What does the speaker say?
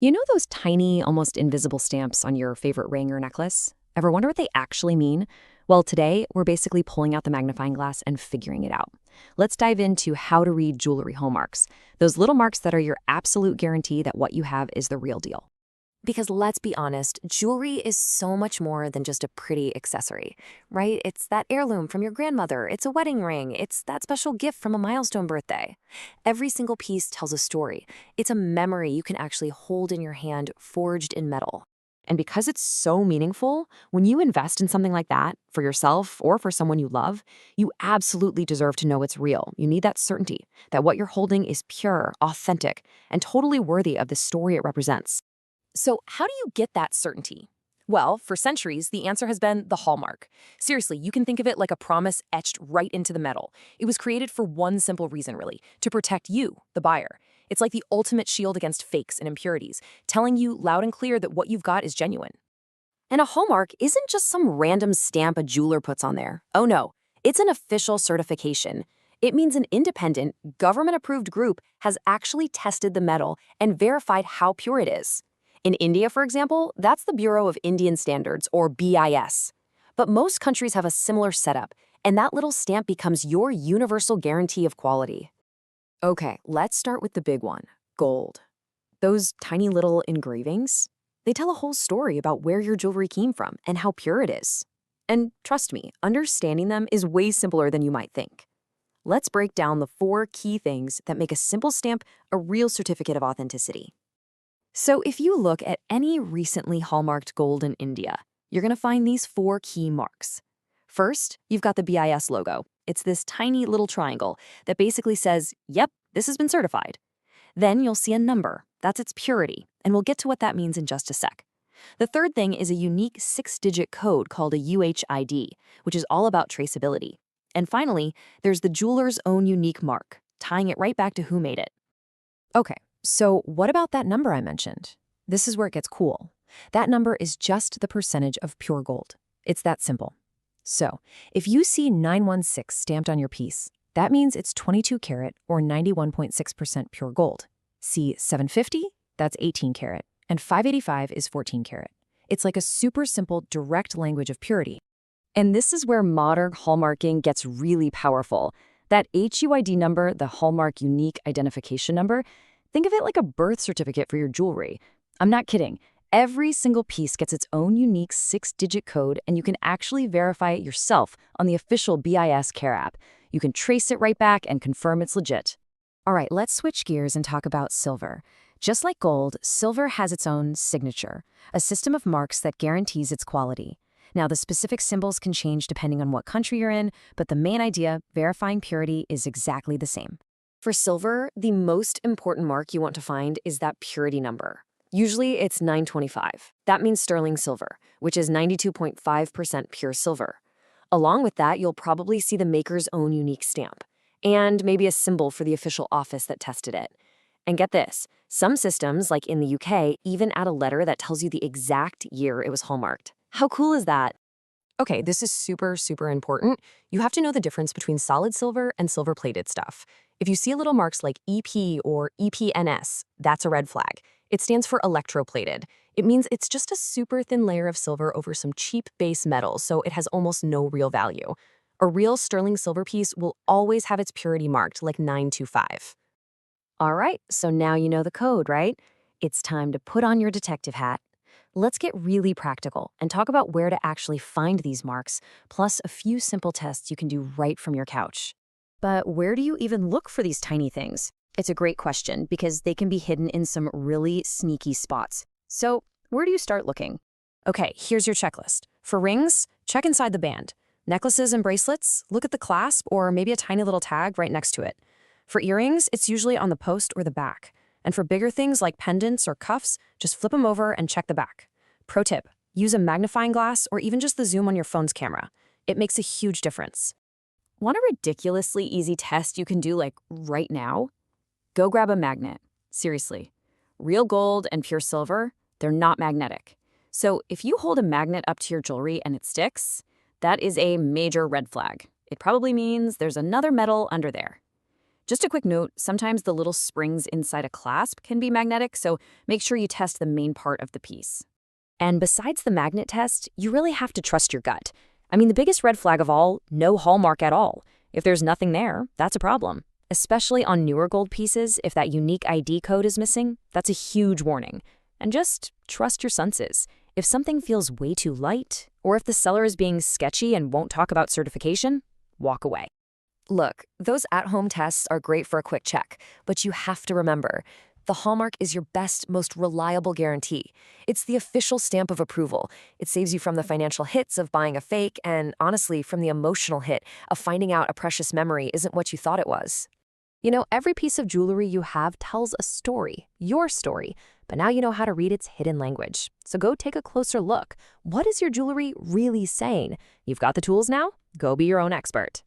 You know those tiny, almost invisible stamps on your favorite ring or necklace? Ever wonder what they actually mean? Well, today, we're basically pulling out the magnifying glass and figuring it out. Let's dive into how to read jewelry hallmarks, those little marks that are your absolute guarantee that what you have is the real deal. Because let's be honest, jewelry is so much more than just a pretty accessory, right? It's that heirloom from your grandmother, it's a wedding ring, it's that special gift from a milestone birthday. Every single piece tells a story. It's a memory you can actually hold in your hand, forged in metal. And because it's so meaningful, when you invest in something like that, for yourself or for someone you love, you absolutely deserve to know it's real. You need that certainty that what you're holding is pure, authentic, and totally worthy of the story it represents. So, how do you get that certainty? Well, for centuries, the answer has been the hallmark. Seriously, you can think of it like a promise etched right into the metal. It was created for one simple reason, really, to protect you, the buyer. It's like the ultimate shield against fakes and impurities, telling you loud and clear that what you've got is genuine. And a hallmark isn't just some random stamp a jeweler puts on there. Oh no, it's an official certification. It means an independent, government-approved group has actually tested the metal and verified how pure it is. In India, for example, that's the Bureau of Indian Standards, or BIS. But most countries have a similar setup, and that little stamp becomes your universal guarantee of quality. Okay, let's start with the big one, gold. Those tiny little engravings, they tell a whole story about where your jewelry came from and how pure it is. And trust me, understanding them is way simpler than you might think. Let's break down the 4 key things that make a simple stamp a real certificate of authenticity. So if you look at any recently hallmarked gold in India, you're going to find these 4 key marks. First, you've got the BIS logo. It's this tiny little triangle that basically says, yep, this has been certified. Then you'll see a number. That's its purity, and we'll get to what that means in just a sec. The third thing is a unique 6-digit code called a UHID, which is all about traceability. And finally, there's the jeweler's own unique mark, tying it right back to who made it. Okay, so what about that number I mentioned? This is where it gets cool. That number is just the percentage of pure gold. It's that simple. So, if you see 916 stamped on your piece, that means it's 22 karat or 91.6% pure gold. See 750? That's 18 karat. And 585 is 14 karat. It's like a super simple, direct language of purity. And this is where modern hallmarking gets really powerful. That HUID number, the Hallmark Unique Identification Number, think of it like a birth certificate for your jewelry. I'm not kidding. Every single piece gets its own unique 6-digit code, and you can actually verify it yourself on the official BIS Care app. You can trace it right back and confirm it's legit. All right, let's switch gears and talk about silver. Just like gold, silver has its own signature, a system of marks that guarantees its quality. Now, the specific symbols can change depending on what country you're in, but the main idea, verifying purity, is exactly the same. For silver, the most important mark you want to find is that purity number. Usually it's 925. That means sterling silver, which is 92.5% pure silver. Along with that, you'll probably see the maker's own unique stamp, and maybe a symbol for the official office that tested it. And get this, some systems, like in the UK, even add a letter that tells you the exact year it was hallmarked. How cool is that? Okay, this is super, super important. You have to know the difference between solid silver and silver-plated stuff. If you see little marks like EP or EPNS, that's a red flag. It stands for electroplated. It means it's just a super thin layer of silver over some cheap base metal, so it has almost no real value. A real sterling silver piece will always have its purity marked like 925. All right, so now you know the code, right? It's time to put on your detective hat. Let's get really practical and talk about where to actually find these marks, plus a few simple tests you can do right from your couch. But where do you even look for these tiny things? It's a great question because they can be hidden in some really sneaky spots. So, where do you start looking? Okay, here's your checklist. For rings, check inside the band. Necklaces and bracelets, look at the clasp or maybe a tiny little tag right next to it. For earrings, it's usually on the post or the back. And for bigger things like pendants or cuffs, just flip them over and check the back. Pro tip, use a magnifying glass or even just the zoom on your phone's camera. It makes a huge difference. Want a ridiculously easy test you can do like right now? Go grab a magnet. Seriously. Real gold and pure silver, they're not magnetic. So if you hold a magnet up to your jewelry and it sticks, that is a major red flag. It probably means there's another metal under there. Just a quick note, sometimes the little springs inside a clasp can be magnetic, so make sure you test the main part of the piece. And besides the magnet test, you really have to trust your gut. I mean, the biggest red flag of all, no hallmark at all. If there's nothing there, that's a problem. Especially on newer gold pieces, if that unique ID code is missing, that's a huge warning. And just trust your senses. If something feels way too light, or if the seller is being sketchy and won't talk about certification, walk away. Look, those at-home tests are great for a quick check, but you have to remember, the Hallmark is your best, most reliable guarantee. It's the official stamp of approval. It saves you from the financial hits of buying a fake and, honestly, from the emotional hit of finding out a precious memory isn't what you thought it was. You know, every piece of jewelry you have tells a story, your story, but now you know how to read its hidden language. So go take a closer look. What is your jewelry really saying? You've got the tools now? Go be your own expert.